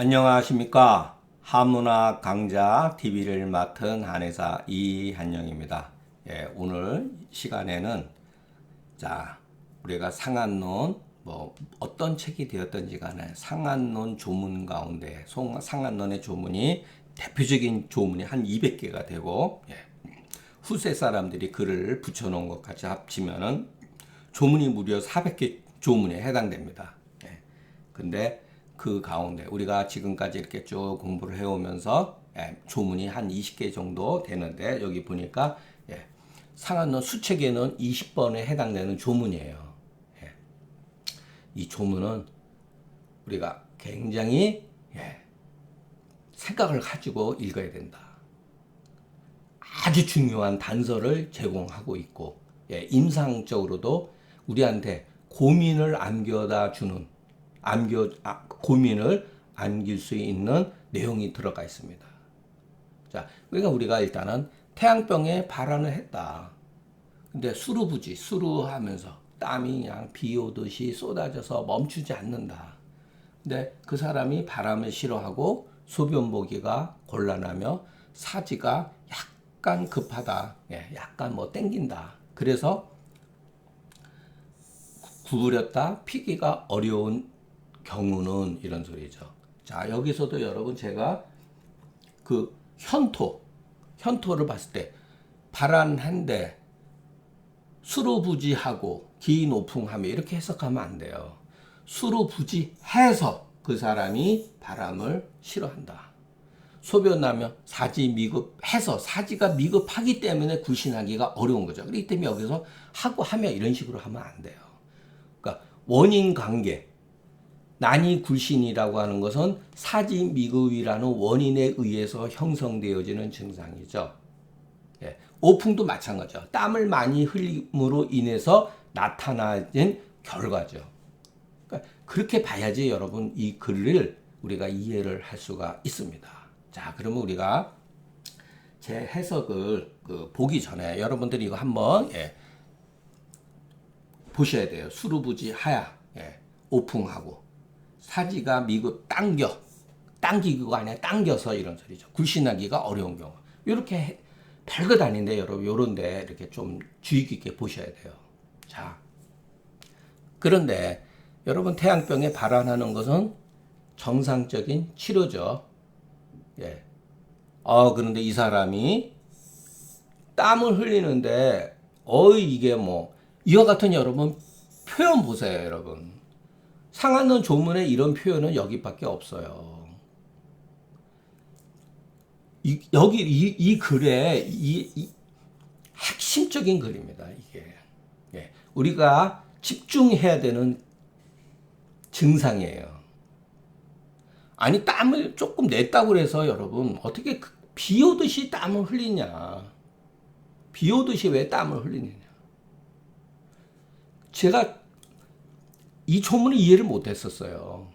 안녕하십니까. 한문학 강좌 TV를 맡은 한의사 이한영입니다. 오늘 시간에는 우리가 상한론 어떤 책이 되었든지 간에 상한론 조문 가운데 상한론의 조문이 대표적인 조문이 한 200개가 되고 후세 사람들이 글을 붙여놓은 것까지 합치면은 조문이 무려 400개 조문에 해당됩니다. 근데 그 가운데 우리가 지금까지 이렇게 쭉 공부를 해오면서 조문이 한 20개 정도 되는데 여기 보니까 상한론 수책에는 20번에 해당되는 조문이에요. 이 조문은 우리가 굉장히 생각을 가지고 읽어야 된다. 아주 중요한 단서를 제공하고 있고 임상적으로도 우리한테 고민을 안겨다 주는 고민을 안길 수 있는 내용이 들어가 있습니다. 자, 그러니까 우리가 일단은 태양병에 발환을 했다. 근데 수루하면서 땀이 그냥 비 오듯이 쏟아져서 멈추지 않는다. 근데 그 사람이 바람을 싫어하고 소변 보기가 곤란하며 사지가 약간 급하다. 약간 땡긴다. 그래서 구부렸다 피기가 어려운 경우는 이런 소리죠. 자, 여기서도 여러분 제가 그 현토를 봤을 때 발한한데 수루부지하고 기노풍하며 이렇게 해석하면 안 돼요. 수루부지해서 그 사람이 바람을 싫어한다. 소변 나면 사지 미급해서 사지가 미급하기 때문에 굴신하기가 어려운 거죠. 그렇기 때문에 여기서 하고 하며 이런 식으로 하면 안 돼요. 그러니까 원인 관계 난이 굴신이라고 하는 것은 사지미급이라는 원인에 의해서 형성되어지는 증상이죠. 오풍도 마찬가지죠. 땀을 많이 흘림으로 인해서 나타나는 결과죠. 그러니까 그렇게 봐야지 여러분 이 글을 우리가 이해를 할 수가 있습니다. 자, 그러면 우리가 제 해석을 보기 전에 여러분들이 이거 한번 보셔야 돼요. 수루부지 하야 오풍하고 사지가 미급 당기기가 아니라 당겨서 이런 소리죠. 굴신하기가 어려운 경우. 이렇게 별것 아닌데 여러분 요런데 이렇게 좀 주의 깊게 보셔야 돼요. 자, 그런데 여러분 태양병에 발환하는 것은 정상적인 치료죠. 그런데 이 사람이 땀을 흘리는데 이게 이와 같은 여러분 표현 보세요, 여러분. 상한론 조문에 이런 표현은 여기밖에 없어요. 이 글에 이 핵심적인 글입니다. 이게 우리가 집중해야 되는 증상이에요. 아니 땀을 조금 냈다고 해서 여러분 어떻게 비 오듯이 땀을 흘리냐? 비 오듯이 왜 땀을 흘리느냐? 제가 이 조문을 이해를 못했었어요.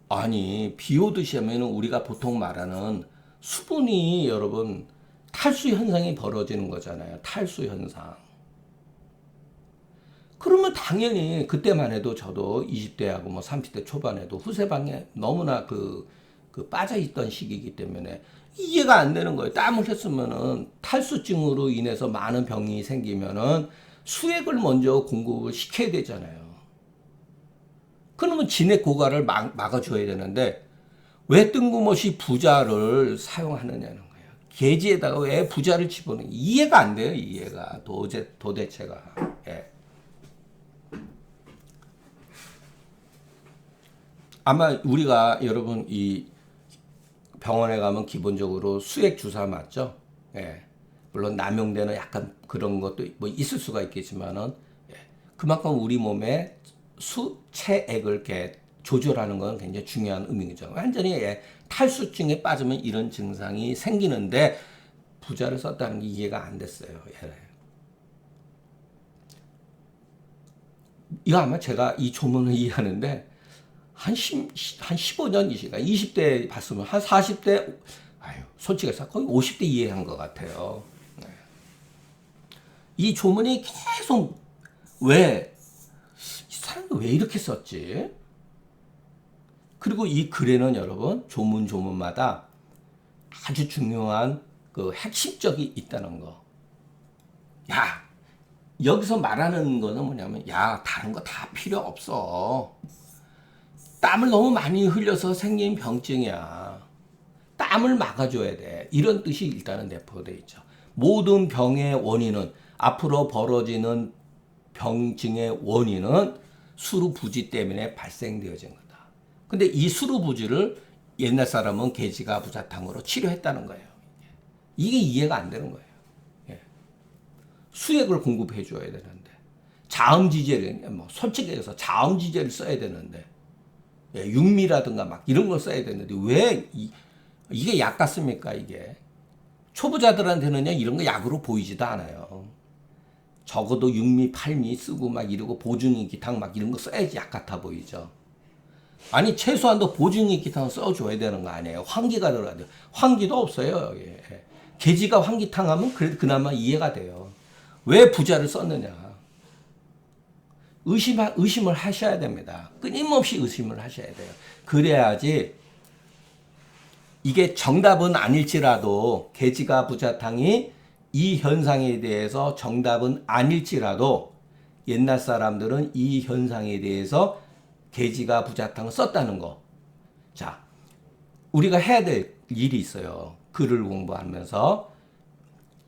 아니 비 오듯이 하면 우리가 보통 말하는 수분이 여러분 탈수 현상이 벌어지는 거잖아요. 탈수 현상. 그러면 당연히 그때만 해도 저도 20대하고 30대 초반에도 후세방에 너무나 빠져 있던 시기이기 때문에 이해가 안 되는 거예요. 땀을 했으면은 탈수증으로 인해서 많은 병이 생기면은 수액을 먼저 공급을 시켜야 되잖아요. 그러면 진액 고갈을 막아줘야 되는데 왜 뜬금없이 부자를 사용하느냐는 거예요. 계지에다가 왜 부자를 집어넣는 이해가 안 돼요. 이해가 도대체가. 아마 우리가 여러분 이 병원에 가면 기본적으로 수액 주사 맞죠? 물론 남용되는 약간 그런 것도 있을 수가 있겠지만은 그만큼 우리 몸에 수체액을 이렇게 조절하는 건 굉장히 중요한 의미죠. 완전히 탈수증에 빠지면 이런 증상이 생기는데 부자를 썼다는 게 이해가 안 됐어요. 이거 아마 제가 이 조문을 이해하는데 한 15년 이시가 20대 봤으면 한 40대 솔직히 해서 거의 50대 이해한 것 같아요. 이 조문이 계속 이 사람이 왜 이렇게 썼지? 그리고 이 글에는 여러분 조문마다 아주 중요한 그 핵심적이 있다는 거. 야, 여기서 말하는 거는 뭐냐면, 야, 다른 거 다 필요 없어. 땀을 너무 많이 흘려서 생긴 병증이야. 땀을 막아줘야 돼. 이런 뜻이 일단은 내포되어 있죠. 모든 병의 원인은, 앞으로 벌어지는 병증의 원인은 수루부지 때문에 발생되어진 거다. 근데 이 수루부지를 옛날 사람은 계지가부자탕으로 치료했다는 거예요. 이게 이해가 안 되는 거예요. 예. 수액을 공급해 줘야 되는데, 자음지제를, 뭐 솔직히 해서 자음지제를 써야 되는데, 예, 육미라든가 막 이런 걸 써야 되는데, 왜 이게 약 같습니까? 이게 초보자들한테는요 이런 거 약으로 보이지도 않아요. 적어도 육미, 팔미 쓰고 막 이러고 보증이 기탕 막 이런 거 써야지 약 같아 보이죠. 아니 최소한도 보증이 기탕 써줘야 되는 거 아니에요. 환기가 들어가야 돼요. 환기도 없어요. 예. 계지가 환기탕 하면 그래도 그나마 이해가 돼요. 왜 부자를 썼느냐. 의심을 하셔야 됩니다. 끊임없이 의심을 하셔야 돼요. 그래야지 이게 정답은 아닐지라도 계지가부자탕이 이 현상에 대해서 정답은 아닐지라도 옛날 사람들은 이 현상에 대해서 계지가부자탕을 썼다는 거. 자, 우리가 해야 될 일이 있어요. 글을 공부하면서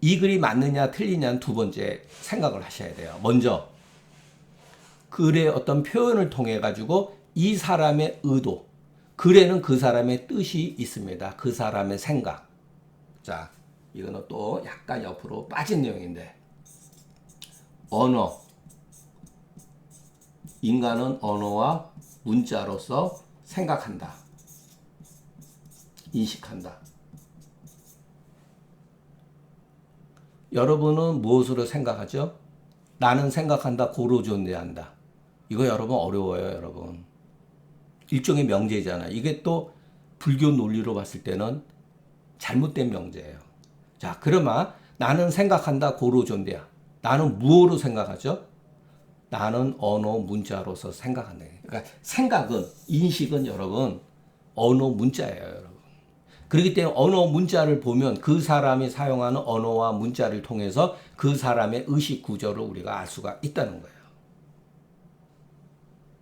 이 글이 맞느냐 틀리냐는 두 번째 생각을 하셔야 돼요. 먼저 글의 어떤 표현을 통해 가지고 이 사람의 의도, 글에는 그 사람의 뜻이 있습니다. 그 사람의 생각. 자, 이거는 또 약간 옆으로 빠진 내용인데, 언어. 인간은 언어와 문자로서 생각한다. 인식한다. 여러분은 무엇으로 생각하죠? 나는 생각한다, 고로 존재한다. 이거 여러분 어려워요, 여러분. 일종의 명제잖아요. 이게 또 불교 논리로 봤을 때는 잘못된 명제예요. 자, 그러면 나는 생각한다, 고로 존재야. 나는 무엇으로 생각하죠? 나는 언어 문자로서 생각한다. 그러니까 생각은, 인식은 여러분 언어 문자예요, 여러분. 그렇기 때문에 언어 문자를 보면 그 사람이 사용하는 언어와 문자를 통해서 그 사람의 의식 구조를 우리가 알 수가 있다는 거예요.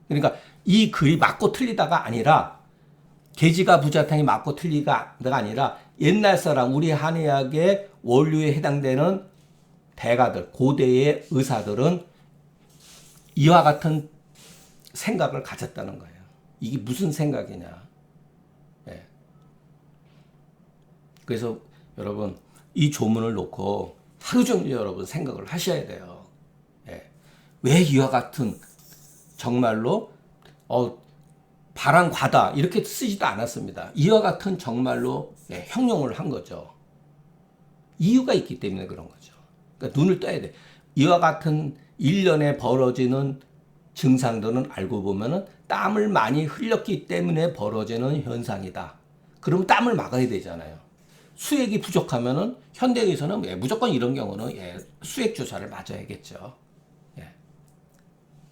그러니까 이 글이 맞고 틀리다가 아니라, 계지가부자탕이 맞고 틀리다가 아니라 옛날 사람, 우리 한의학의 원류에 해당되는 대가들, 고대의 의사들은 이와 같은 생각을 가졌다는 거예요. 이게 무슨 생각이냐. 네. 그래서 여러분 이 조문을 놓고 하루 종일 여러분 생각을 하셔야 돼요. 네. 왜 이와 같은 정말로 발언과다 이렇게 쓰지도 않았습니다. 이와 같은 정말로 형용을 한 거죠. 이유가 있기 때문에 그런 거죠. 그러니까 눈을 떠야 돼. 이와 같은 1년에 벌어지는 증상들은 알고 보면은 땀을 많이 흘렸기 때문에 벌어지는 현상이다. 그러면 땀을 막아야 되잖아요. 수액이 부족하면은 현대에서는 무조건 이런 경우는 수액 주사를 맞아야겠죠.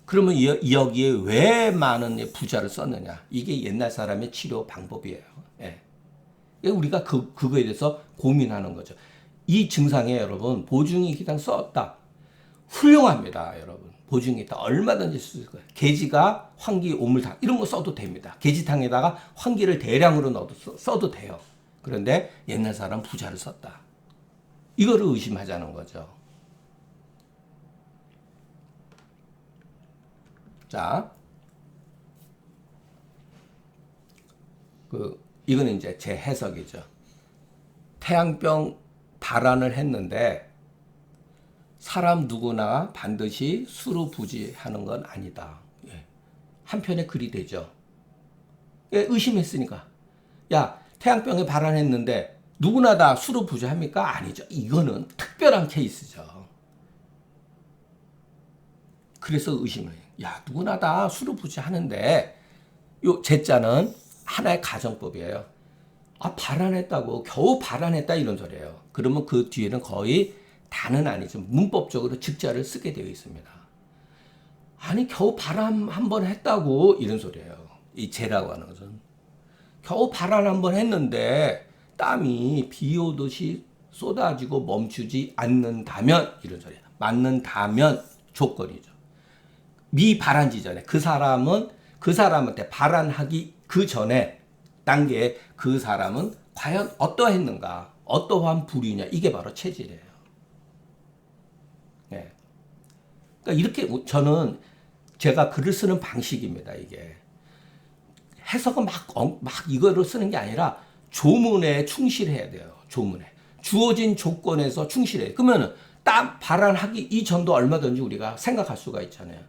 그러면 여기에 왜 많은 부자를 썼느냐? 이게 옛날 사람의 치료 방법이에요. 우리가 그거에 대해서 고민하는 거죠. 이 증상에 여러분 보증이 기탕 썼다. 훌륭합니다, 여러분. 보증이 있다. 얼마든지 쓸 수 있을 거예요. 계지가 환기 오물탕 이런 거 써도 됩니다. 계지탕에다가 환기를 대량으로 써도 돼요. 그런데 옛날 사람 부자를 썼다. 이거를 의심하자는 거죠. 자, 이거는 이제 제 해석이죠. 태양병 발환을 했는데 사람 누구나 반드시 수루부지하는 건 아니다. 한편의 글이 되죠. 의심했으니까. 야, 태양병에 발환했는데 누구나 다 수루부지합니까? 아니죠. 이거는 특별한 케이스죠. 그래서 의심을 해요. 야, 누구나 다 수루부지하는데 요 제자는 하나의 가정법이에요. 아, 발환했다고 겨우 발환했다 이런 소리예요. 그러면 그 뒤에는 거의 다는 아니죠. 문법적으로 즉자를 쓰게 되어 있습니다. 아니 겨우 발환 한 번 했다고 이런 소리예요. 이 제라고 하는 것은. 겨우 발언 한번 했는데 땀이 비 오듯이 쏟아지고 멈추지 않는다면 이런 소리야. 맞는다면 조건이죠. 미발한지 전에 그 사람한테 발언하기 그 전에 단계에 그 사람은 과연 어떠했는가, 어떠한 불이냐, 이게 바로 체질이에요. 네. 그러니까 이렇게 저는 제가 글을 쓰는 방식입니다. 이게 해석은 막 이거를 쓰는 게 아니라 조문에 충실해야 돼요. 조문에 주어진 조건에서 충실해요. 그러면은 발언하기 이전도 얼마든지 우리가 생각할 수가 있잖아요.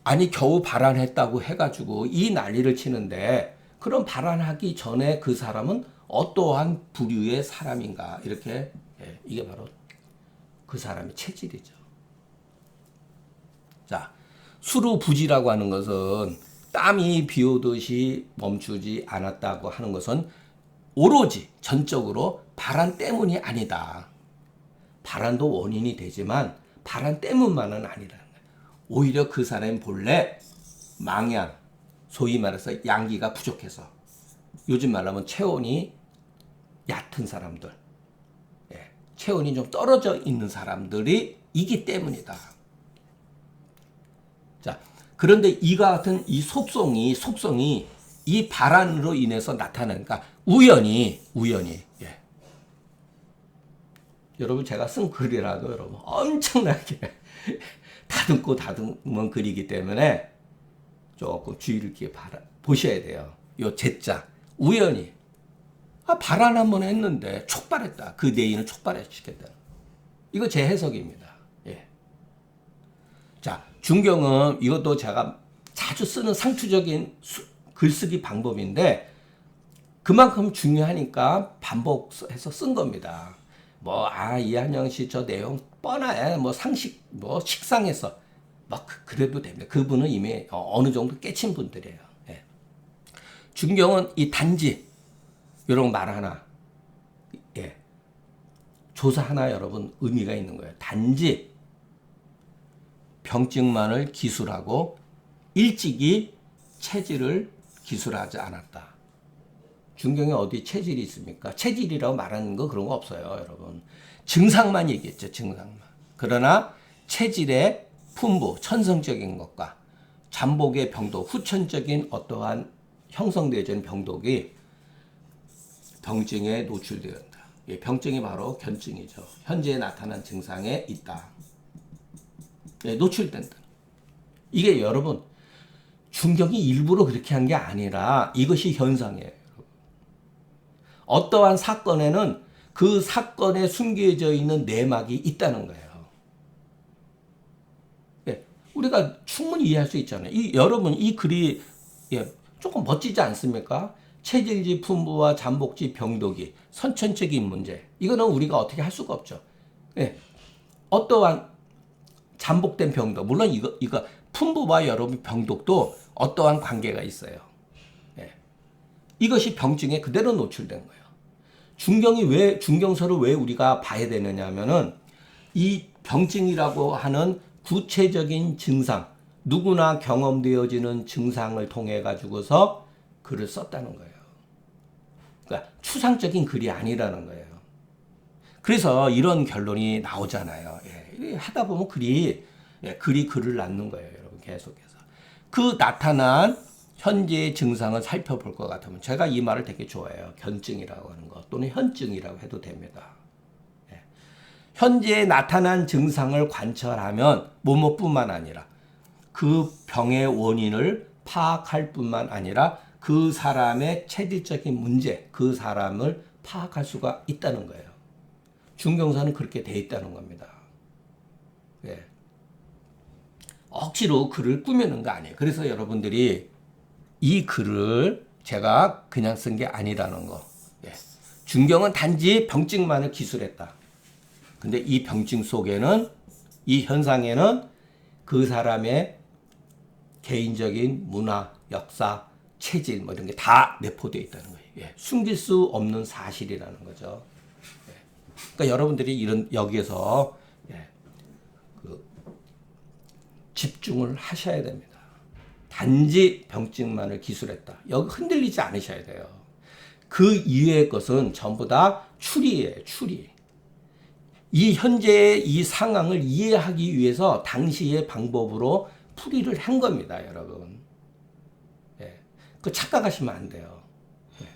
아니 겨우 발언했다고 해가지고 이 난리를 치는데 그럼 발언하기 전에 그 사람은 어떠한 부류의 사람인가, 이렇게 이게 바로 그 사람의 체질이죠. 자, 수루부지라고 하는 것은 땀이 비 오듯이 멈추지 않았다고 하는 것은 오로지 전적으로 발언 때문이 아니다. 발언도 원인이 되지만 발언 때문만은 아니라는 거예요. 오히려 그 사람이 본래 망양, 소위 말해서 양기가 부족해서, 요즘 말하면 체온이 얕은 사람들, 체온이 좀 떨어져 있는 사람들이 이기 때문이다. 자, 그런데 이와 같은 이 속성이 이 발언으로 인해서 나타나니까 우연히 여러분 제가 쓴 글이라도 여러분 엄청나게 다듬은 글이기 때문에 조금 주의를 깊게 보셔야 돼요. 요 제자 우연히 발언 한번 했는데 촉발했다. 그 내인을 촉발시켰다. 이거 제 해석입니다. 예. 자, 중경은 이것도 제가 자주 쓰는 상투적인 글쓰기 방법인데 그만큼 중요하니까 반복해서 쓴 겁니다. 이한영 씨 저 내용 뻔해. 상식, 식상해서. 그래도 됩니다. 그분은 이미 어느 정도 깨친 분들이에요. 예. 중경은 이 단지, 이런 말 하나, 조사 하나 여러분 의미가 있는 거예요. 단지 병증만을 기술하고 일찍이 체질을 기술하지 않았다. 중경에 어디 체질이 있습니까? 체질이라고 말하는 거 그런 거 없어요, 여러분. 증상만 얘기했죠, 증상만. 그러나 체질의 품부, 천성적인 것과 잠복의 병독, 후천적인 어떠한 형성되어진 병독이 병증에 노출되었다. 병증이 바로 견증이죠. 현재 나타난 증상에 있다. 노출된다. 이게 여러분 중경이 일부러 그렇게 한 게 아니라 이것이 현상이에요. 어떠한 사건에는 그 사건에 숨겨져 있는 내막이 있다는 거예요. 우리가 충분히 이해할 수 있잖아요. 여러분 이 글이 조금 멋지지 않습니까? 체질지 품부와 잠복지 병독이 선천적인 문제. 이거는 우리가 어떻게 할 수가 없죠. 어떠한 잠복된 병독, 물론 이거 품부와 여러분 병독도 어떠한 관계가 있어요. 이것이 병증에 그대로 노출된 거예요. 중경서를 왜 우리가 봐야 되느냐 하면은 이 병증이라고 하는 구체적인 증상, 누구나 경험되어지는 증상을 통해 가지고서 글을 썼다는 거예요. 그러니까 추상적인 글이 아니라는 거예요. 그래서 이런 결론이 나오잖아요. 하다 보면 글이 글을 낳는 거예요, 여러분 계속해서. 그 나타난 현재의 증상을 살펴볼 것 같으면 제가 이 말을 되게 좋아해요. 견증이라고 하는 것 또는 현증이라고 해도 됩니다. 현재에 나타난 증상을 관찰하면 뭐뭐뿐만 아니라 그 병의 원인을 파악할 뿐만 아니라 그 사람의 체질적인 문제, 그 사람을 파악할 수가 있다는 거예요. 중경사는 그렇게 돼 있다는 겁니다. 억지로 글을 꾸미는 거 아니에요. 그래서 여러분들이 이 글을 제가 그냥 쓴 게 아니라는 거. 중경은 단지 병증만을 기술했다. 근데 이 병증 속에는, 이 현상에는 그 사람의 개인적인 문화, 역사, 체질 이런 게 다 내포되어 있다는 거예요. 숨길 수 없는 사실이라는 거죠. 그러니까 여러분들이 여기에서 집중을 하셔야 됩니다. 단지 병증만을 기술했다. 여기 흔들리지 않으셔야 돼요. 그 이외의 것은 전부 다 추리예요. 추리. 이 현재의 이 상황을 이해하기 위해서 당시의 방법으로 풀이를 한 겁니다, 여러분. 예. 그 착각하시면 안 돼요. 예.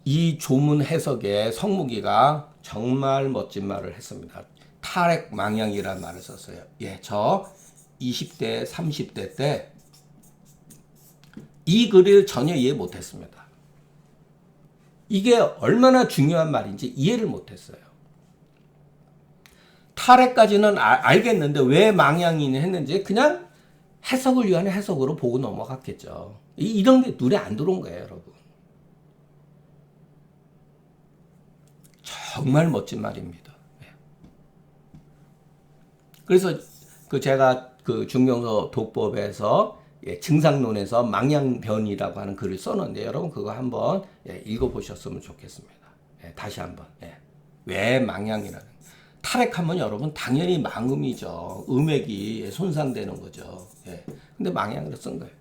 이 조문 해석에 성무기가 정말 멋진 말을 했습니다. 탈핵망향이라는 말을 썼어요. 예, 저 20대, 30대 때 이 글을 전혀 이해 못했습니다. 이게 얼마나 중요한 말인지 이해를 못했어요. 탈핵까지는 알겠는데 왜 망향이 했는지 그냥 해석을 위한 해석으로 보고 넘어갔겠죠. 이런 게 눈에 안 들어온 거예요, 여러분. 정말 멋진 말입니다. 그래서 제가 중명서 독법에서 증상론에서 망향변이라고 하는 글을 썼는데 여러분 그거 한번 읽어보셨으면 좋겠습니다. 다시 한번. 왜 망향이라는. 탈핵하면 여러분 당연히 망음이죠. 음액이 손상되는 거죠. 근데 망향으로 쓴 거예요.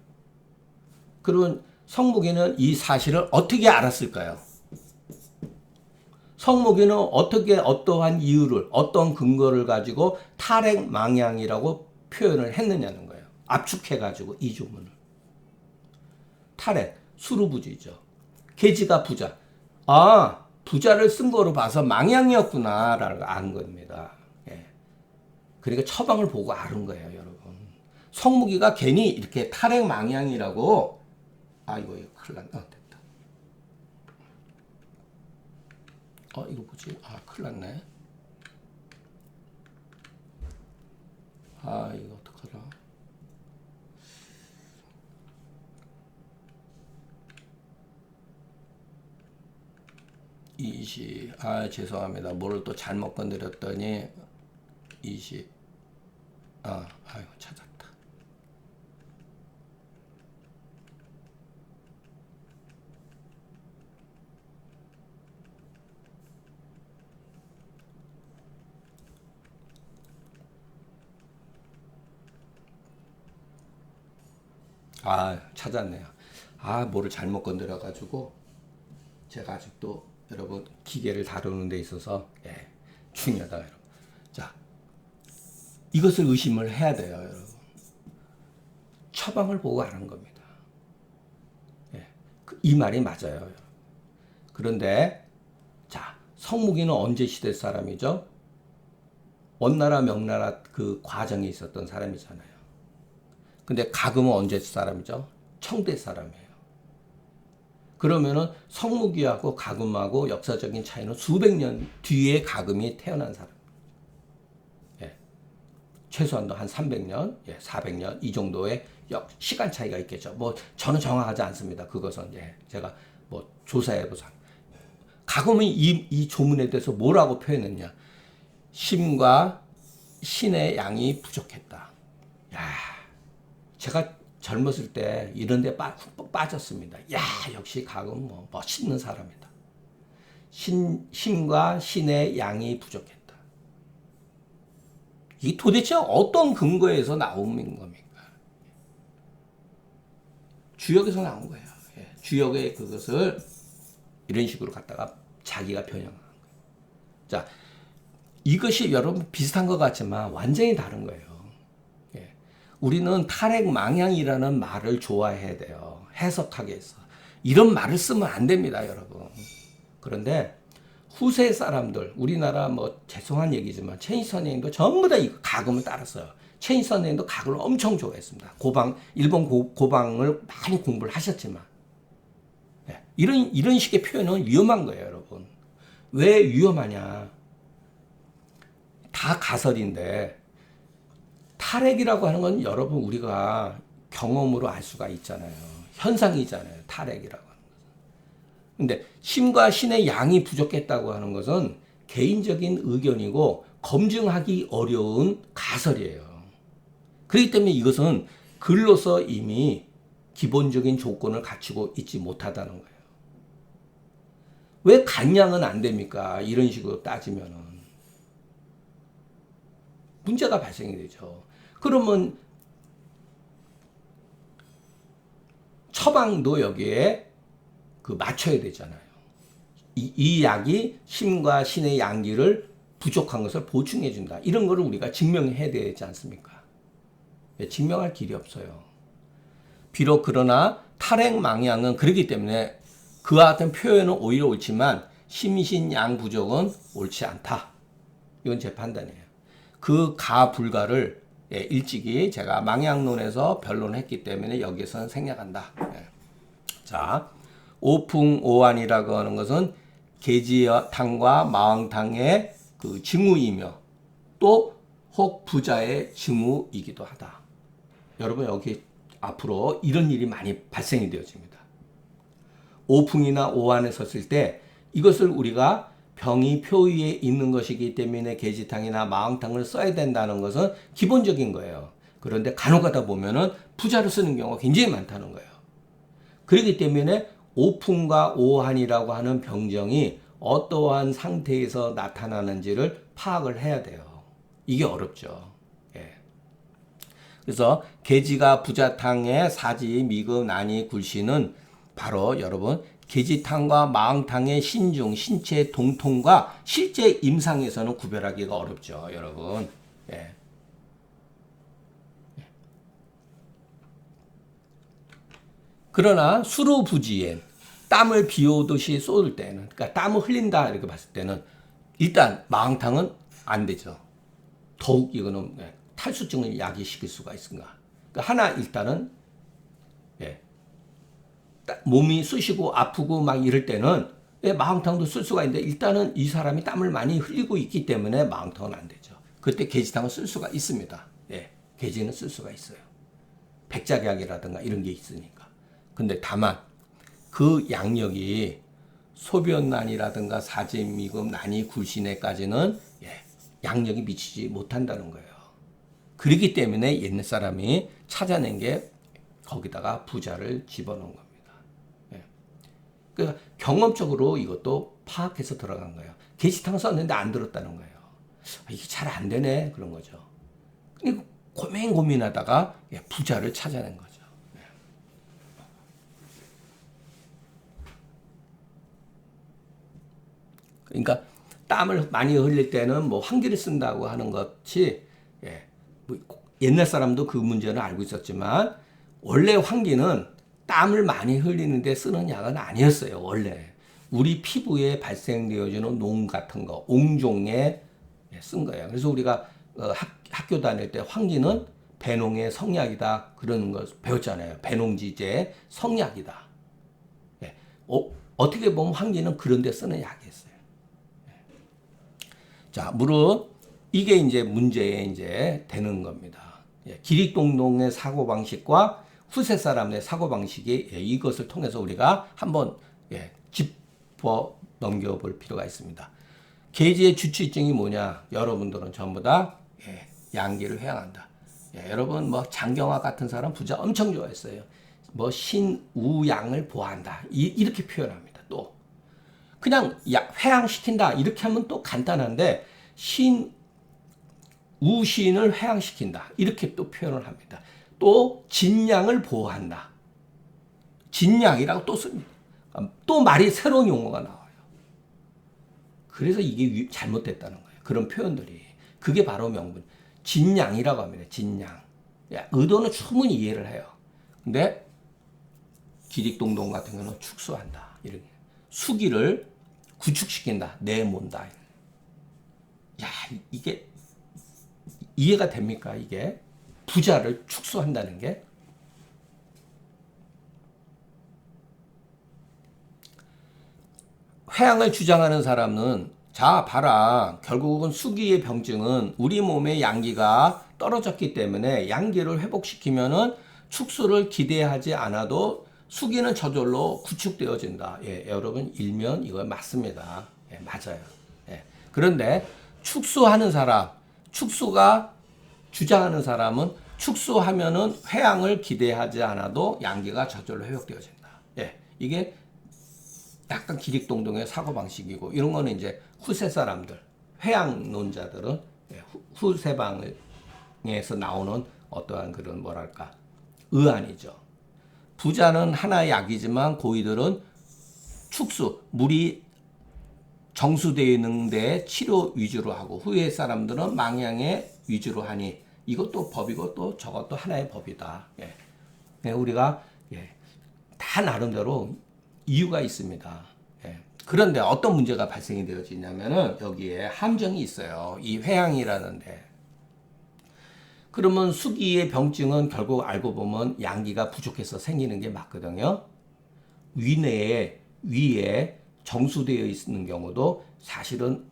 그러면 성무기는 이 사실을 어떻게 알았을까요? 성무기는 어떻게 어떠한 이유를 어떤 근거를 가지고 탈핵 망향이라고 표현을 했느냐는 거예요. 압축해가지고 이 조문을. 탈핵, 수루부지죠. 계지가 부자. 아, 부자를 쓴 거로 봐서 망향이었구나 라는 걸 안 겁니다. 그러니까 처방을 보고 아는 거예요, 여러분. 성무기가 괜히 이렇게 탈핵 망향이라고 이거 큰일 났네. 됐다. 이거 뭐지? 큰일 났네. 이거 어떡하라. 죄송합니다. 뭐를 또 잘못 건드렸더니 20. 아이고 찾았다. 찾았네요. 뭐를 잘못 건드려가지고 제가 아직도 여러분 기계를 다루는 데 있어서 중요하다 여러분. 자, 이것을 의심을 해야 돼요, 여러분. 처방을 보고 아는 겁니다. 이 말이 맞아요. 여러분. 그런데 자, 성무기는 언제 시대 사람이죠? 원나라 명나라 그 과정에 있었던 사람이잖아요. 근데 가금은 언제 사람이죠? 청대 사람이에요. 그러면은 성무기하고 가금하고 역사적인 차이는 수백 년 뒤에 가금이 태어난 사람. 최소한도 한 300년, 400년 이 정도의 시간 차이가 있겠죠. 뭐 저는 정확하지 않습니다. 그것은 제가 뭐 조사해보자. 가금은 이 조문에 대해서 뭐라고 표현했냐? 심과 신의 양이 부족했다. 제가 젊었을 때 이런 데 빠졌습니다. 역시 가금 뭐 멋있는 사람이다. 신과 신의 양이 부족했다. 이 도대체 어떤 근거에서 나온 겁니까? 주역에서 나온 거예요. 주역의 그것을 이런 식으로 갖다가 자기가 변형한 거예요. 자, 이것이 여러분 비슷한 것 같지만 완전히 다른 거예요. 우리는 탈핵 망향이라는 말을 좋아해야 돼요. 해석하기 위해서. 이런 말을 쓰면 안 됩니다, 여러분. 그런데 후세 사람들, 우리나라 뭐 죄송한 얘기지만 최인시 선생님도 전부 다 이 가금을 따랐어요. 최인시 선생님도 가금을 엄청 좋아했습니다. 일본 고방을 많이 공부를 하셨지만 이런 식의 표현은 위험한 거예요, 여러분. 왜 위험하냐? 다 가설인데 탈핵이라고 하는 건 여러분 우리가 경험으로 알 수가 있잖아요. 현상이잖아요. 탈핵이라고 하는 것은. 근데 신과 신의 양이 부족했다고 하는 것은 개인적인 의견이고 검증하기 어려운 가설이에요. 그렇기 때문에 이것은 글로서 이미 기본적인 조건을 갖추고 있지 못하다는 거예요. 왜 간양은 안 됩니까? 이런 식으로 따지면은 문제가 발생이 되죠. 그러면 처방도 여기에 그 맞춰야 되잖아요. 이 약이 심과 신의 양기를 부족한 것을 보충해 준다. 이런 거를 우리가 증명해야 되지 않습니까? 증명할 길이 없어요. 비록 그러나 탈핵망양은 그렇기 때문에 그와 같은 표현은 오히려 옳지만 심신양 부족은 옳지 않다. 이건 제 판단이에요. 그 가불가를 일찍이 제가 망양론에서 변론했기 때문에 여기에서는 생략한다. 자, 오풍오안이라고 하는 것은 계지탕과 마왕탕의 그 증후이며 또 혹 부자의 증후이기도 하다. 여러분 여기 앞으로 이런 일이 많이 발생이 되어집니다. 오풍이나 오안에 섰을 때 이것을 우리가 병이 표위에 있는 것이기 때문에 계지탕이나 마왕탕을 써야 된다는 것은 기본적인 거예요. 그런데 간혹가다 보면은 부자로 쓰는 경우가 굉장히 많다는 거예요. 그렇기 때문에 오풍과 오한이라고 하는 병정이 어떠한 상태에서 나타나는지를 파악을 해야 돼요. 이게 어렵죠. 예. 그래서 계지가 부자탕의 사지, 미금, 난이, 굴신은 바로 여러분 계지탕과 마왕탕의 신중, 신체 동통과 실제 임상에서는 구별하기가 어렵죠, 여러분. 예. 그러나 수루부지엔 땀을 비오듯이 쏟을 때는, 그러니까 땀을 흘린다 이렇게 봤을 때는 일단 마왕탕은 안 되죠. 더욱 이거는 탈수증을 야기시킬 수가 있습니다. 그러니까 하나 일단은 몸이 쑤시고 아프고 막 이럴 때는 마왕탕도 쓸 수가 있는데 일단은 이 사람이 땀을 많이 흘리고 있기 때문에 마왕탕은 안 되죠. 그때 계지탕은 쓸 수가 있습니다. 예, 계지는 쓸 수가 있어요. 백작약이라든가 이런 게 있으니까. 근데 다만 그 양력이 소변난이라든가 사지미금, 난이, 굴신에까지는 양력이 미치지 못한다는 거예요. 그렇기 때문에 옛날 사람이 찾아낸 게 거기다가 부자를 집어넣은 겁니다. 그러니까 경험적으로 이것도 파악해서 들어간 거예요. 계시탕 썼는데 안 들었다는 거예요. 이게 잘 안 되네 그런 거죠. 고민하다가 부자를 찾아낸 거죠. 그러니까 땀을 많이 흘릴 때는 뭐 환기를 쓴다고 하는 것이 뭐 옛날 사람도 그 문제는 알고 있었지만 원래 환기는 땀을 많이 흘리는데 쓰는 약은 아니었어요. 원래 우리 피부에 발생되어지는 농 같은 거 옹종에 쓴 거예요. 그래서 우리가 학교 다닐 때 환기는 배농의 성약이다 그러는 거 배웠잖아요. 배농지제 성약이다. 어떻게 보면 환기는 그런 데 쓰는 약이었어요. 자, 무릇 이게 이제 문제에 이제 되는 겁니다. 기릭동동의 사고방식과 후세 사람의 사고방식이 이것을 통해서 우리가 한번 짚어 넘겨볼 필요가 있습니다. 계지의 주치증이 뭐냐? 여러분들은 전부 다 양기를 회양한다. 여러분 뭐 장경화 같은 사람 부자 엄청 좋아했어요. 뭐 신우양을 보한다. 이렇게 표현합니다. 또 그냥 회양시킨다 이렇게 하면 또 간단한데 우신을 회양시킨다 이렇게 또 표현을 합니다. 또 진양을 보호한다. 진양이라고 또 씁니다. 또 말이 새로운 용어가 나와요. 그래서 이게 잘못됐다는 거예요. 그런 표현들이. 그게 바로 명분. 진양이라고 합니다. 진양. 의도는 충분히 이해를 해요. 근데 기릭동동 같은 경우는 축소한다. 이렇게. 수기를 구축시킨다. 내몬다. 야, 이게 이해가 됩니까? 이게 부자를 축소한다는 게. 회양을 주장하는 사람은 자 봐라 결국은 수기의 병증은 우리 몸의 양기가 떨어졌기 때문에 양기를 회복시키면은 축소를 기대하지 않아도 수기는 저절로 구축되어진다. 여러분 일면 이거 맞습니다. 맞아요. 그런데 축소하는 사람, 축소가 주장하는 사람은 축소하면은 회양을 기대하지 않아도 양기가 저절로 회복되어진다. 이게 약간 기릭동동의 사고방식이고 이런 거는 이제 후세 사람들, 회양론자들은 후세방에서 나오는 어떠한 그런 뭐랄까 의안이죠. 부자는 하나의 약이지만 고이들은 축수, 물이 정수되어 있는데 치료 위주로 하고 후의 사람들은 망양에 위주로 하니 이것도 법이고 또 저것도 하나의 법이다. 예. 네, 우리가 다 나름대로 이유가 있습니다. 예. 그런데 어떤 문제가 발생이 되어지냐면은 여기에 함정이 있어요. 이 회양이라는데. 그러면 수기의 병증은 결국 알고 보면 양기가 부족해서 생기는 게 맞거든요. 위에 정수되어 있는 경우도 사실은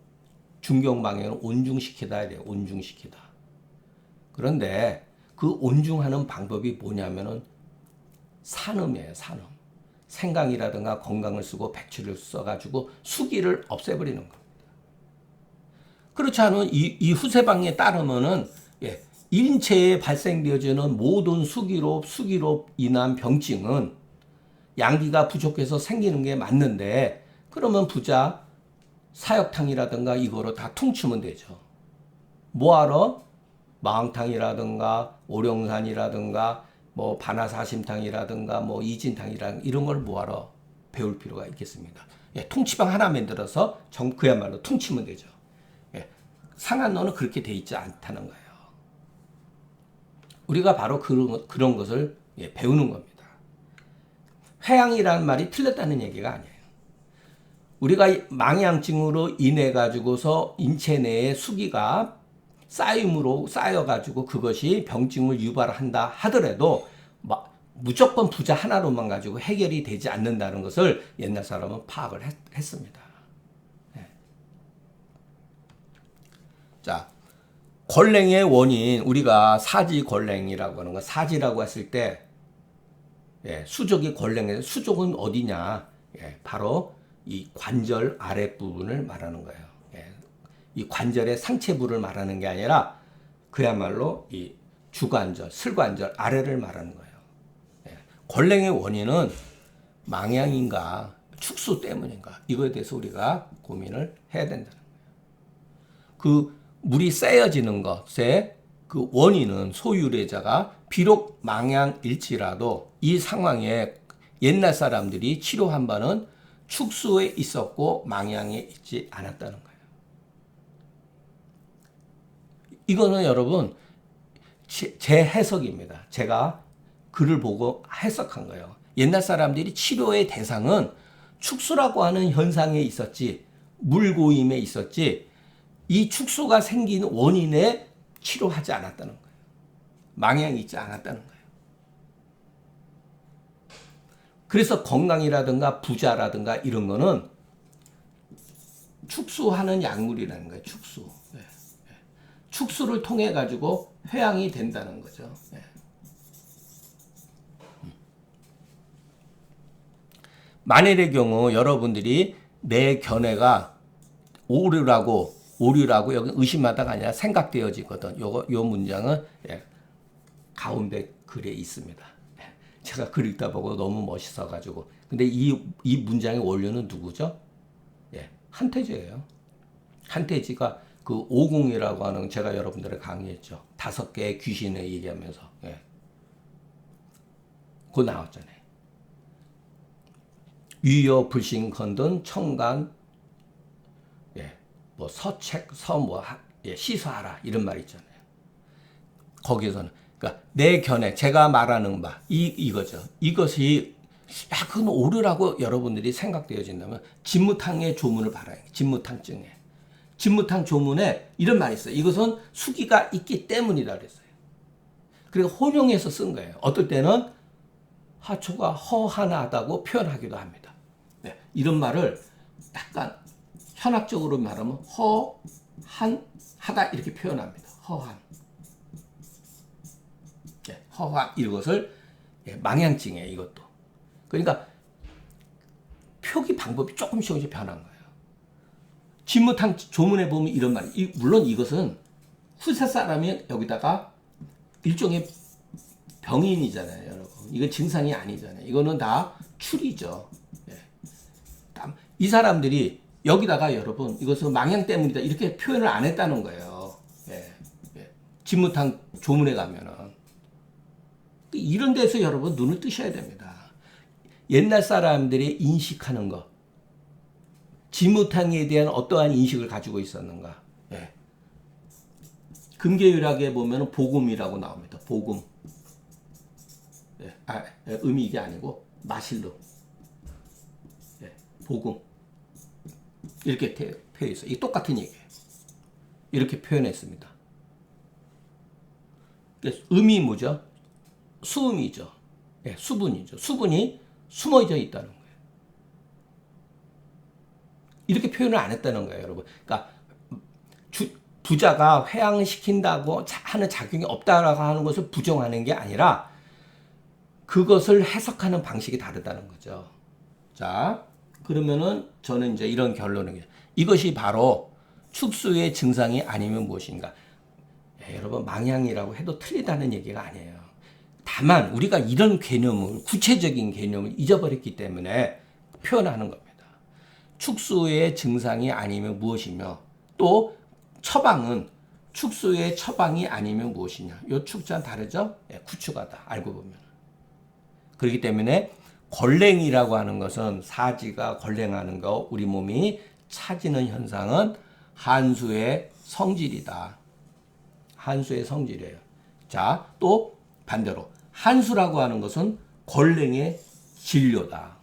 중경방향을 온중시키다 해야 돼요. 온중시키다. 그런데 그 온중하는 방법이 뭐냐면은 산음이에요. 산음. 생강이라든가 건강을 쓰고 배추를 써가지고 수기를 없애버리는 겁니다. 그렇지 않으면 이 후세방에 따르면은 인체에 발생되어지는 모든 수기로 인한 병증은 양기가 부족해서 생기는 게 맞는데 그러면 부자 사역탕이라든가 이거로 다 퉁치면 되죠. 뭐하러? 마왕탕이라든가 오룡산이라든가 뭐 반야사심탕이라든가 뭐 이진탕이라든가 이런 걸 뭐하러 배울 필요가 있겠습니까? 통치방 하나 만들어서 그야말로 퉁치면 되죠. 상한론은 그렇게 돼 있지 않다는 거예요. 우리가 바로 그런 것을 배우는 겁니다. 회양이라는 말이 틀렸다는 얘기가 아니에요. 우리가 망양증으로 인해 가지고서 인체 내에 수기가 쌓임으로 쌓여가지고 그것이 병증을 유발한다 하더라도 무조건 부자 하나로만 가지고 해결이 되지 않는다는 것을 옛날 사람은 파악을 했습니다. 네. 자, 권랭의 원인, 우리가 사지권랭이라고 하는 거, 사지라고 했을 때 수족이 권랭에서 수족은 어디냐? 바로 이 관절 아랫부분을 말하는 거예요. 이 관절의 상체부를 말하는 게 아니라 그야말로 이 주관절, 슬관절 아래를 말하는 거예요. 권랭의 원인은 망양인가 축수 때문인가 이거에 대해서 우리가 고민을 해야 된다는 거예요. 그 물이 쌓여지는 것의 그 원인은 소유래자가 비록 망양일지라도 이 상황에 옛날 사람들이 치료한 바는 축수에 있었고 망양에 있지 않았다는 거예요. 이거는 여러분 제 해석입니다. 제가 글을 보고 해석한 거예요. 옛날 사람들이 치료의 대상은 축수라고 하는 현상에 있었지 물고임에 있었지 이 축수가 생긴 원인에 치료하지 않았다는 거예요. 망양이 있지 않았다는 거예요. 그래서 건강이라든가 부자라든가 이런 거는 축수하는 약물이라는 거예요. 축수. 축수를 통해 가지고 회양이 된다는 거죠. 만일의 경우 여러분들이 내 견해가 오류라고 여기 의심하다가 아니라 생각되어지거든. 요 문장은 가운데 글에 있습니다. 제가 글 읽다 보고 너무 멋있어 가지고. 근데 이 문장의 원료는 누구죠? 한태지예요. 한태지가 그 오공이라고 하는 제가 여러분들에 강의했죠. 5개의 귀신을 얘기하면서. 그거 나왔잖아요. 위여 불신컨든 청간 뭐 서책 시사하라 이런 말 있잖아요. 거기에서는 그러니까 내 견해 제가 말하는 바 이거죠. 이것이 그건 오류라고 여러분들이 생각되어진다면 진무탕의 조문을 봐라요. 진무탕증에 진무탕 조문에 이런 말이 있어요. 이것은 수기가 있기 때문이다 그랬어요. 그리고 혼용해서 쓴 거예요. 어떨 때는 하초가 허한하다고 표현하기도 합니다. 이런 말을 약간 현학적으로 말하면 허한하다 이렇게 표현합니다. 허한. 허한 이것을 망양증이에요. 이것도. 그러니까 표기 방법이 조금씩 변한 거예요. 진무탕 조문에 보면 이런 말이 물론 이것은 후세 사람이 여기다가 일종의 병인이잖아요. 여러분. 이거 증상이 아니잖아요. 이거는 다 추리죠. 이 사람들이 여기다가 여러분 이것은 망양 때문이다 이렇게 표현을 안 했다는 거예요. 진무탕 조문에 가면은 이런 데서 여러분 눈을 뜨셔야 됩니다. 옛날 사람들이 인식하는 것, 지무탕에 대한 어떠한 인식을 가지고 있었는가. 예. 금계율학에 보면 복음이라고 나옵니다. 복음. 예. 음이 이게 아니고 마실로. 예. 복음. 이렇게 표현했어요. 이 똑같은 얘기예요. 이렇게 표현했습니다. 음이 뭐죠? 수음이죠. 예, 수분이죠. 수분이 숨어져 있다는 거예요. 이렇게 표현을 안 했다는 거예요, 여러분. 그러니까 부자가 회양시킨다고 하는 작용이 없다라고 하는 것을 부정하는 게 아니라 그것을 해석하는 방식이 다르다는 거죠. 자, 그러면은 저는 이제 이런 결론을 이것이 바로 축수의 증상이 아니면 무엇인가? 예, 여러분 망향이라고 해도 틀리다는 얘기가 아니에요. 다만 우리가 이런 개념을 구체적인 개념을 잊어버렸기 때문에 표현하는 겁니다. 축수의 증상이 아니면 무엇이며 또 처방은 축수의 처방이 아니면 무엇이냐. 요 축자는 다르죠? 예, 구축하다. 알고 보면. 그렇기 때문에 걸랭이라고 하는 것은 사지가 걸랭하는 거 우리 몸이 차지는 현상은 한수의 성질이다. 한수의 성질이에요. 자, 또 반대로 한수라고 하는 것은 걸랭의 진료다.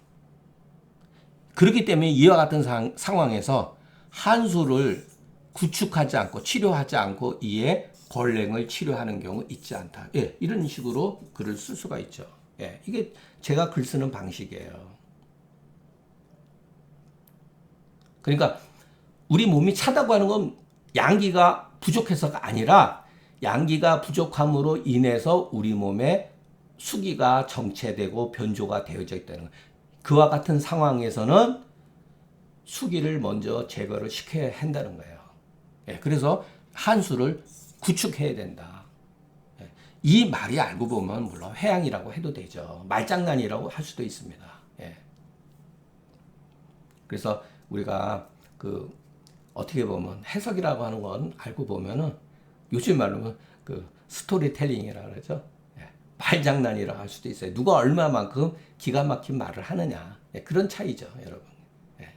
그렇기 때문에 이와 같은 상황에서 한수를 구축하지 않고 치료하지 않고 이에 걸랭을 치료하는 경우 있지 않다. 예, 이런 식으로 글을 쓸 수가 있죠. 예, 이게 제가 글 쓰는 방식이에요. 그러니까 우리 몸이 차다고 하는 건 양기가 부족해서가 아니라 양기가 부족함으로 인해서 우리 몸에 수기가 정체되고 변조가 되어져 있다는 거예요. 그와 같은 상황에서는 수기를 먼저 제거를 시켜야 한다는 거예요. 예, 그래서 한수를 구축해야 된다. 예, 이 말이 알고 보면 물론 회양이라고 해도 되죠. 말장난이라고 할 수도 있습니다. 예. 그래서 우리가 어떻게 보면 해석이라고 하는 건 알고 보면은 요즘 말로는 스토리텔링이라고 그러죠. 예, 말장난이라고 할 수도 있어요. 누가 얼마만큼 기가 막힌 말을 하느냐. 예, 그런 차이죠, 여러분. 예.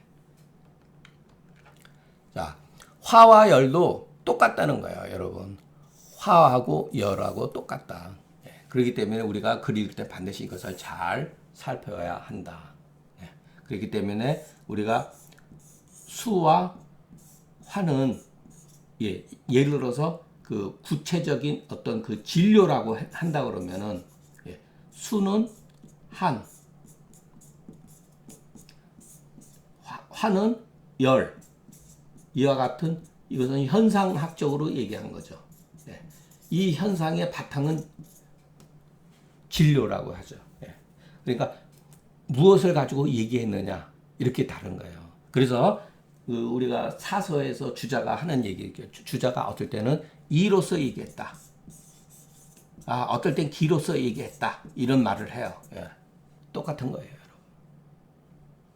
자, 화와 열도 똑같다는 거예요, 여러분. 화하고 열하고 똑같다. 예, 그렇기 때문에 우리가 글 읽을 때 반드시 이것을 잘 살펴야 한다. 예, 그렇기 때문에 우리가 수와 화는 예를 들어서 구체적인 어떤 진료라고 한다 그러면은 수는 한, 화는 열, 이와 같은 이것은 현상학적으로 얘기한 거죠. 이 현상의 바탕은 진료라고 하죠. 그러니까 무엇을 가지고 얘기했느냐 이렇게 다른 거예요. 그래서 우리가 사서에서 주자가 하는 얘기, 주자가 어떨 때는 이로서 얘기했다. 어떨 땐 기로서 얘기했다. 이런 말을 해요. 예. 똑같은 거예요, 여러분.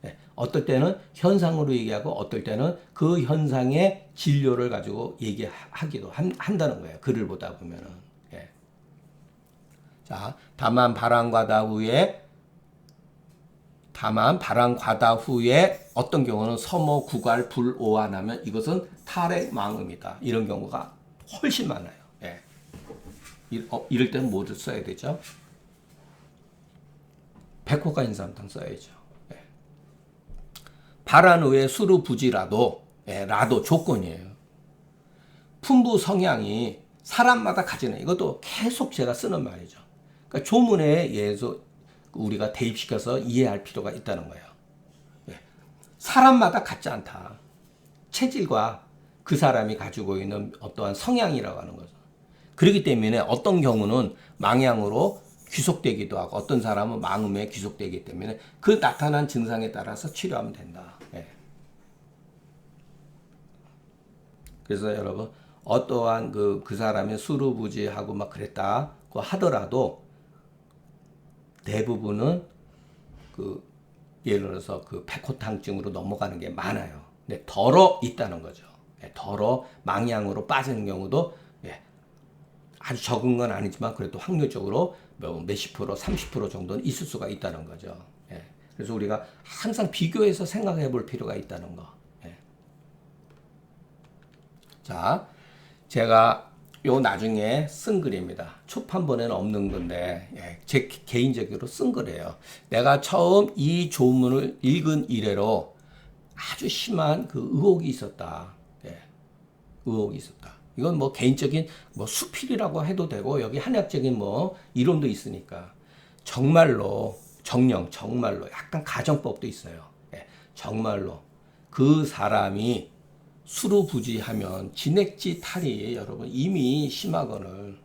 예. 어떨 때는 현상으로 얘기하고 어떨 때는 그 현상의 진료를 가지고 얘기하기도 한다는 거예요. 글을 보다 보면은. 예. 자, 다만 바람과다 후에 어떤 경우는 서모, 구갈, 불오한하면 이것은 탈핵망음이다. 이런 경우가 훨씬 많아요. 예. 이럴 때는 뭐를 써야 되죠? 백호가 인삼탕 써야죠. 예. 발한 후에 수루 부지라도, 라도 조건이에요. 품부 성향이 사람마다 가지는 이것도 계속 제가 쓰는 말이죠. 그러니까 조문에 의해서 우리가 대입시켜서 이해할 필요가 있다는 거예요. 사람마다 같지 않다. 체질과 그 사람이 가지고 있는 어떠한 성향이라고 하는 거죠. 그렇기 때문에 어떤 경우는 망향으로 귀속되기도 하고 어떤 사람은 망음에 귀속되기 때문에 그 나타난 증상에 따라서 치료하면 된다. 그래서 여러분 어떠한 그 사람의 수루부지하고 막 그랬다고 하더라도 대부분은 예를 들어서 백호탕증으로 넘어가는 게 많아요. 근데 덜어 있다는 거죠. 덜어 망향으로 빠지는 경우도 아주 적은 건 아니지만 그래도 확률적으로 몇십 프로, 30% 정도는 있을 수가 있다는 거죠. 그래서 우리가 항상 비교해서 생각해 볼 필요가 있다는 거. 예. 자, 제가 요 나중에 쓴 글입니다. 초판본에는 없는 건데, 예, 제 개인적으로 쓴 거래요. 내가 처음 이 조문을 읽은 이래로 아주 심한 그 의혹이 있었다. 예, 의혹이 있었다. 이건 뭐 개인적인 뭐 수필이라고 해도 되고, 여기 한약적인 뭐 이론도 있으니까. 정말로, 정말로 약간 가정법도 있어요. 예, 정말로 그 사람이 수루부지하면 진액지 탈이 여러분 이미 심하거늘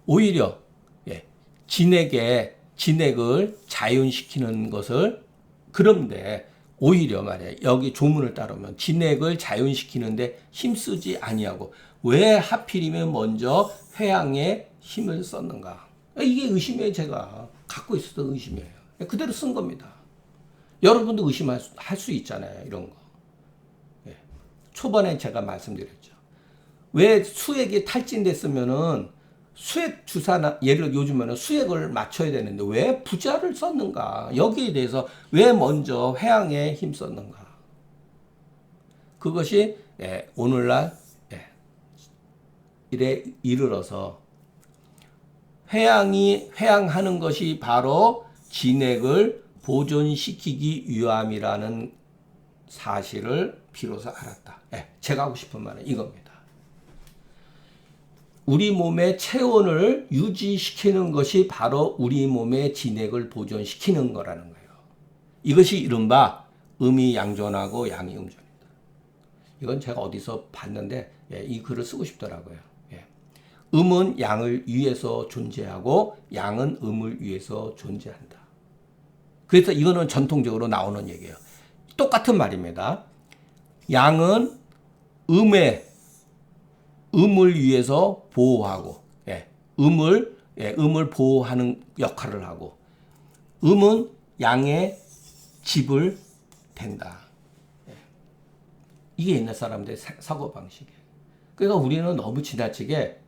오히려 예, 진액을 자윤시키는 것을 그런데 오히려 말이야 여기 조문을 따르면 진액을 자윤시키는데 힘쓰지 아니하고 왜 하필이면 먼저 회양에 힘을 썼는가? 이게 의심이에요. 제가 갖고 있었던 의심이에요. 그대로 쓴 겁니다. 여러분도 의심할 수 있잖아요. 이런 거. 예. 초반에 제가 말씀드렸죠. 왜 수액이 탈진됐으면은 수액 주사나 예를 요즘에는 수액을 맞춰야 되는데 왜 부자를 썼는가? 여기에 대해서 왜 먼저 회양에 힘 썼는가? 그것이 예, 오늘날 예, 일에 이르러서 회양하는 것이 바로 진액을 보존시키기 위함이라는 사실을 비로소 알았다. 예, 제가 하고 싶은 말은 이겁니다. 우리 몸의 체온을 유지시키는 것이 바로 우리 몸의 진액을 보존시키는 거라는 거예요. 이것이 이른바 음이 양존하고 양이 음존이다. 이건 제가 어디서 봤는데 예, 이 글을 쓰고 싶더라고요. 예. 음은 양을 위해서 존재하고 양은 음을 위해서 존재한다. 그래서 이거는 전통적으로 나오는 얘기예요. 똑같은 말입니다. 양은 음을 위해서 보호하고, 예, 음을 보호하는 역할을 하고, 음은 양의 집을 댄다. 예. 이게 옛날 사람들의 사고방식이에요. 그러니까 우리는 너무 지나치게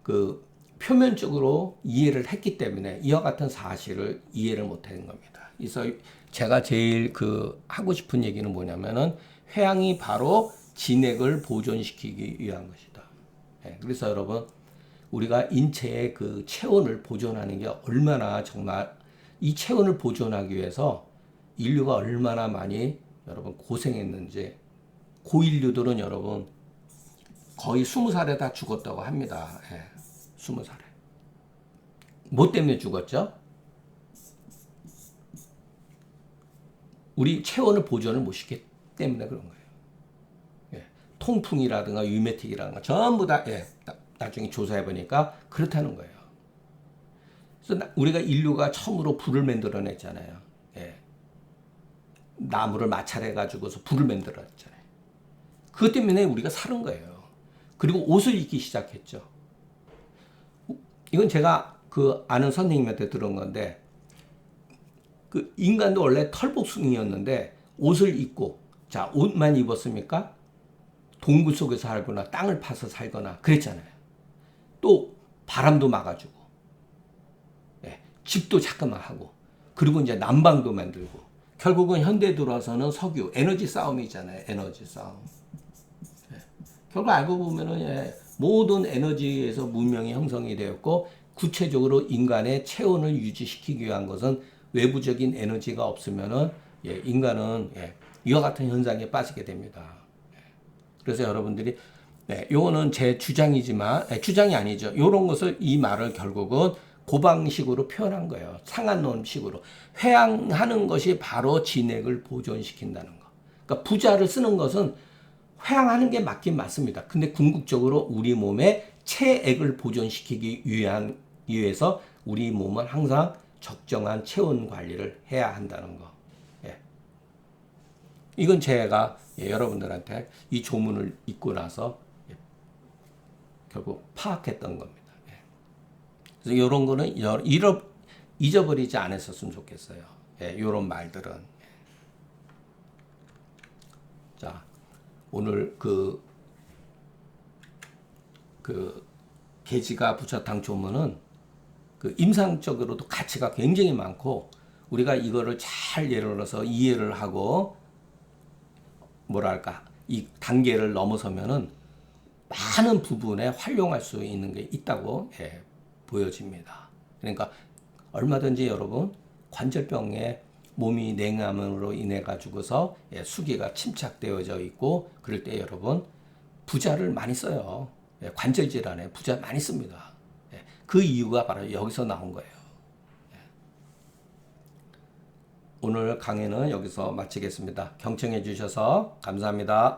그 표면적으로 이해를 했기 때문에 이와 같은 사실을 이해를 못하는 겁니다. 그래서 제가 제일 하고 싶은 얘기는 뭐냐면은 회양이 바로 진액을 보존시키기 위한 것이다. 예, 그래서 여러분 우리가 인체의 그 체온을 보존하는 게 얼마나 정말 이 체온을 보존하기 위해서 인류가 얼마나 많이 여러분 고생했는지 고인류들은 여러분 거의 20살에 다 죽었다고 합니다. 예, 20살에. 뭐 때문에 죽었죠? 우리 체온을 보존을 못 시켰기 때문에 그런 거예요. 예, 통풍이라든가 유메틱이라든가 전부 다 예, 나중에 조사해 보니까 그렇다는 거예요. 그래서 우리가 인류가 처음으로 불을 만들어냈잖아요. 예, 나무를 마찰해 가지고서 불을 만들어냈잖아요. 그것 때문에 우리가 사는 거예요. 그리고 옷을 입기 시작했죠. 이건 제가 아는 선생님한테 들은 건데, 인간도 원래 털복숭이였는데, 옷을 입고, 자, 옷만 입었습니까? 동굴 속에서 살거나, 땅을 파서 살거나, 그랬잖아요. 또, 바람도 막아주고, 예, 집도 자꾸만 하고, 그리고 이제 난방도 만들고, 결국은 현대에 들어와서는 석유, 에너지 싸움이잖아요. 에너지 싸움. 예, 결국 알고 보면은, 예, 모든 에너지에서 문명이 형성이 되었고 구체적으로 인간의 체온을 유지시키기 위한 것은 외부적인 에너지가 없으면은 예, 인간은 예, 이와 같은 현상에 빠지게 됩니다. 그래서 여러분들이 예, 요거는 제 주장이지만 주장이 아니죠. 이런 것을 이 말을 결국은 고방식으로 표현한 거예요. 상한론식으로 회양하는 것이 바로 진액을 보존시킨다는 거. 그러니까 부자를 쓰는 것은 회양하는 게 맞긴 맞습니다. 근데 궁극적으로 우리 몸에 체액을 보존시키기 위해서 우리 몸은 항상 적정한 체온 관리를 해야 한다는 거. 예. 이건 제가 예, 여러분들한테 이 조문을 읽고 나서 예, 결국 파악했던 겁니다. 예. 그래서 이런 거는 잊어버리지 않았었으면 좋겠어요. 예, 이런 말들은. 예. 자. 오늘 계지가 부처탕 조문은 임상적으로도 가치가 굉장히 많고 우리가 이거를 잘 예를 들어서 이해를 하고 뭐랄까 이 단계를 넘어서면은 많은 부분에 활용할 수 있는 게 있다고 보여집니다. 그러니까 얼마든지 여러분 관절병에 몸이 냉암으로 인해 가지고서 수기가 침착되어져 있고 그럴 때 여러분 부자를 많이 써요. 관절 질환에 부자 많이 씁니다. 그 이유가 바로 여기서 나온 거예요. 오늘 강의는 여기서 마치겠습니다. 경청해 주셔서 감사합니다.